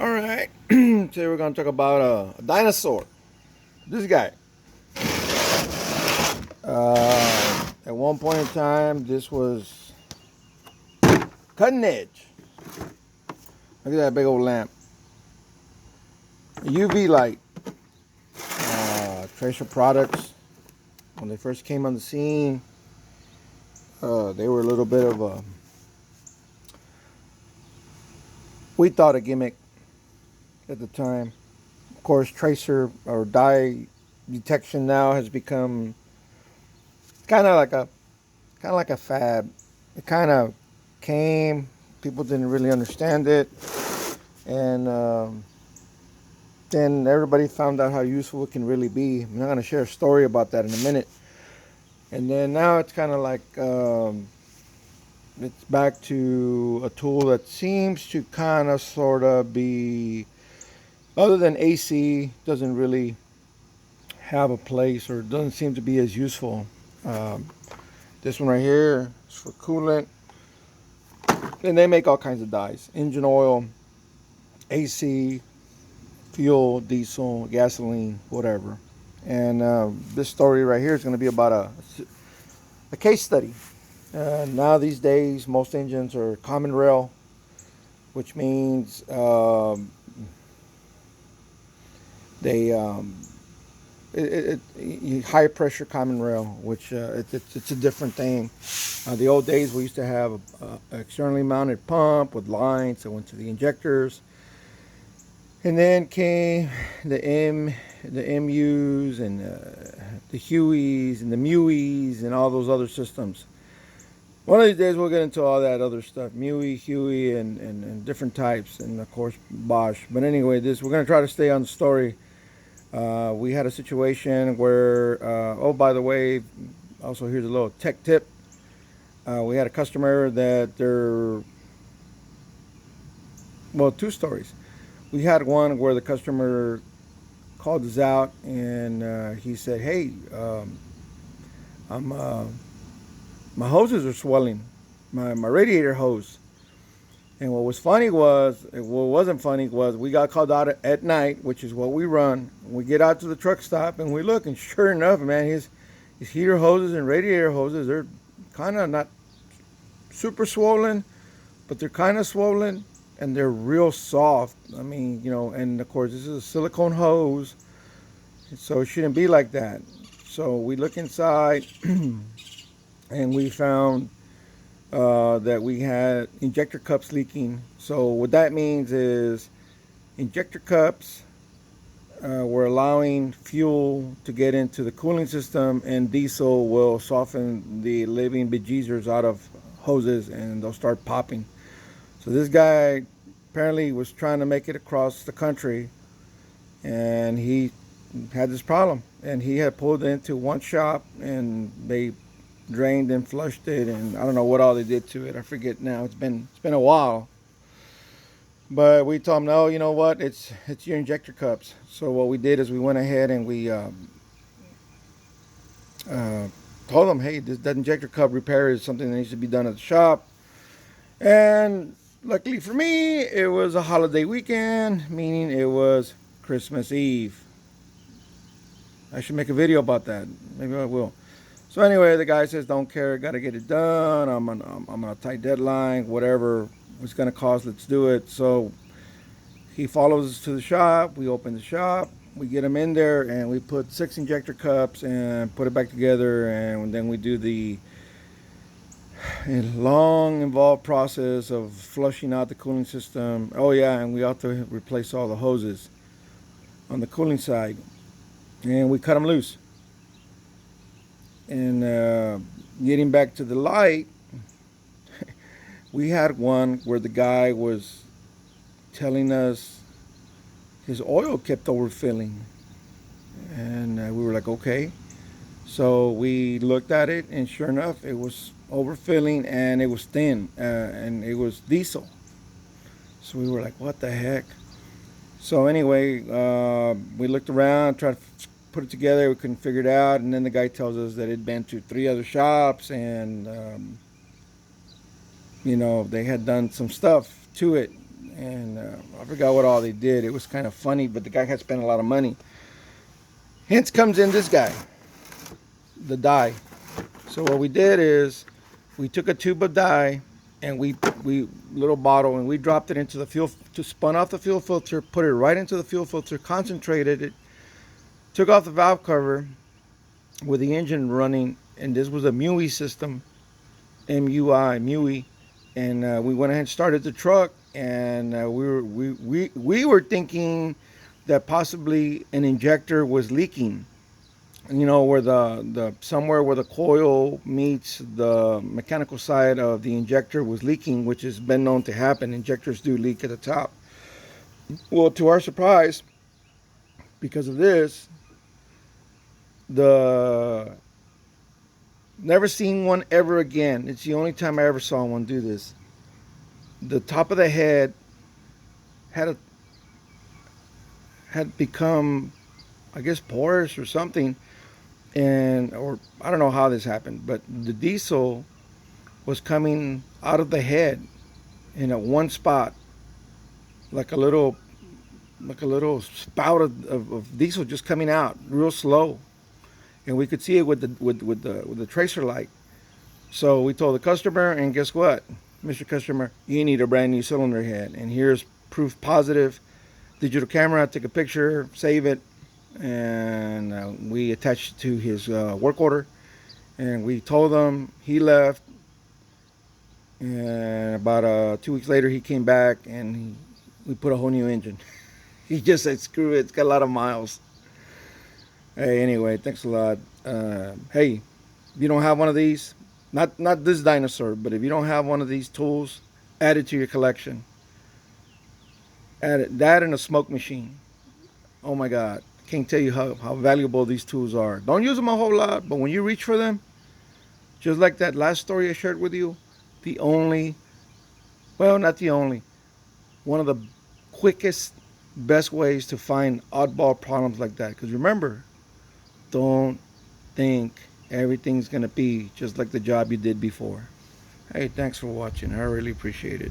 All right, today we're gonna talk about a dinosaur. This guy. At one point in time, this was cutting edge. Look at that big old lamp. A UV light. Tracer Products. When they first came on the scene, they were a little bit of a, we thought, a gimmick at the time. Of course, tracer or dye detection now has become kind of like a fad. It kind of came. People didn't really understand it, and then everybody found out how useful it can really be. I'm not going to share a story about that in a minute. And then now it's kind of like it's back to a tool that seems to kind of sort of be, other than AC, doesn't really have a place or doesn't seem to be as useful. Um, this one right here is for coolant. And they make all kinds of dyes: engine oil, AC, fuel, diesel, gasoline, whatever. And this story right here is going to be about a case study. Now these days, most engines are common rail, which means they high pressure common rail, which it's a different thing. The old days we used to have a externally mounted pump with lines that went to the injectors, and then came the MUs and the Hueys and the MUEs and all those other systems. One of these days we'll get into all that other stuff, MUE, Huey, and different types, and of course Bosch. But anyway, we're going to try to stay on the story. We had a situation where, oh, by the way, also here's a little tech tip. We had a customer that two stories. We had one where the customer called us out and he said, "Hey, my hoses are swelling, my radiator hose." And what wasn't funny was we got called out at night, which is what we run. We get out to the truck stop and we look, and sure enough, man, his heater hoses and radiator hoses, they're kind of not super swollen, but they're kind of swollen and they're real soft. I mean, and of course, this is a silicone hose, so it shouldn't be like that. So we look inside and we found that we had injector cups leaking. So what that means is injector cups were allowing fuel to get into the cooling system, and diesel will soften the living bejesus out of hoses and they'll start popping. So this guy apparently was trying to make it across the country, and he had this problem, and he had pulled into one shop and they drained and flushed it, and I don't know what all they did to it. I forget now. It's been a while. But we told him, no, you know what? It's your injector cups. So what we did is we went ahead and we told him, hey, that injector cup repair is something that needs to be done at the shop. And luckily for me, it was a holiday weekend, meaning it was Christmas Eve. I should make a video about that. Maybe I will. So anyway, the guy says, "Don't care, got to get it done. I'm on a tight deadline. Whatever it's going to cost, let's do it." So he follows us to the shop. We open the shop. We get him in there, and we put 6 injector cups and put it back together. And then we do the long, involved process of flushing out the cooling system. Oh yeah, and we have to replace all the hoses on the cooling side, and we cut them loose. And getting back to the light, we had one where the guy was telling us his oil kept overfilling. And we were like, okay. So we looked at it, and sure enough, it was overfilling and it was thin, and it was diesel. So we were like, what the heck? So anyway, we looked around, tried to put it together. We couldn't figure it out, and then the guy tells us that it'd been to 3 other shops, and they had done some stuff to it, and I forgot what all they did. It was kind of funny, but the guy had spent a lot of money. Hence comes in this guy, the dye. So what we did is we took a tube of dye and we little bottle, and we dropped it into the fuel, to spun off the fuel filter, put it right into the fuel filter, concentrated it, took off the valve cover with the engine running, and this was a MUI system, MUI, and we went ahead and started the truck, and we were thinking that possibly an injector was leaking. You know, where the somewhere where the coil meets the mechanical side of the injector was leaking, which has been known to happen. Injectors do leak at the top. Well, to our surprise, because of this, the never seen one ever again. It's the only time I ever saw one do this. The top of the head had become, I guess, porous or something, and or I don't know how this happened, but the diesel was coming out of the head in a one spot, like a little spout of diesel just coming out real slow, and we could see it with the tracer light. So we told the customer, and guess what, Mr. Customer, you need a brand new cylinder head, and here's proof positive. Digital camera, take a picture, save it, and we attached it to his work order. And we told him, he left, and about 2 weeks later he came back, and we put a whole new engine. He just said, screw it, it's got a lot of miles. Hey, anyway, thanks a lot. Hey, if you don't have one of these, not this dinosaur, but if you don't have one of these tools, add it to your collection. Add it, that and a smoke machine. Oh my God, can't tell you how valuable these tools are. Don't use them a whole lot, but when you reach for them, just like that last story I shared with you, the only, well, not the only, one of the quickest, best ways to find oddball problems like that. Because remember, don't think everything's going to be just like the job you did before. Hey, thanks for watching. I really appreciate it.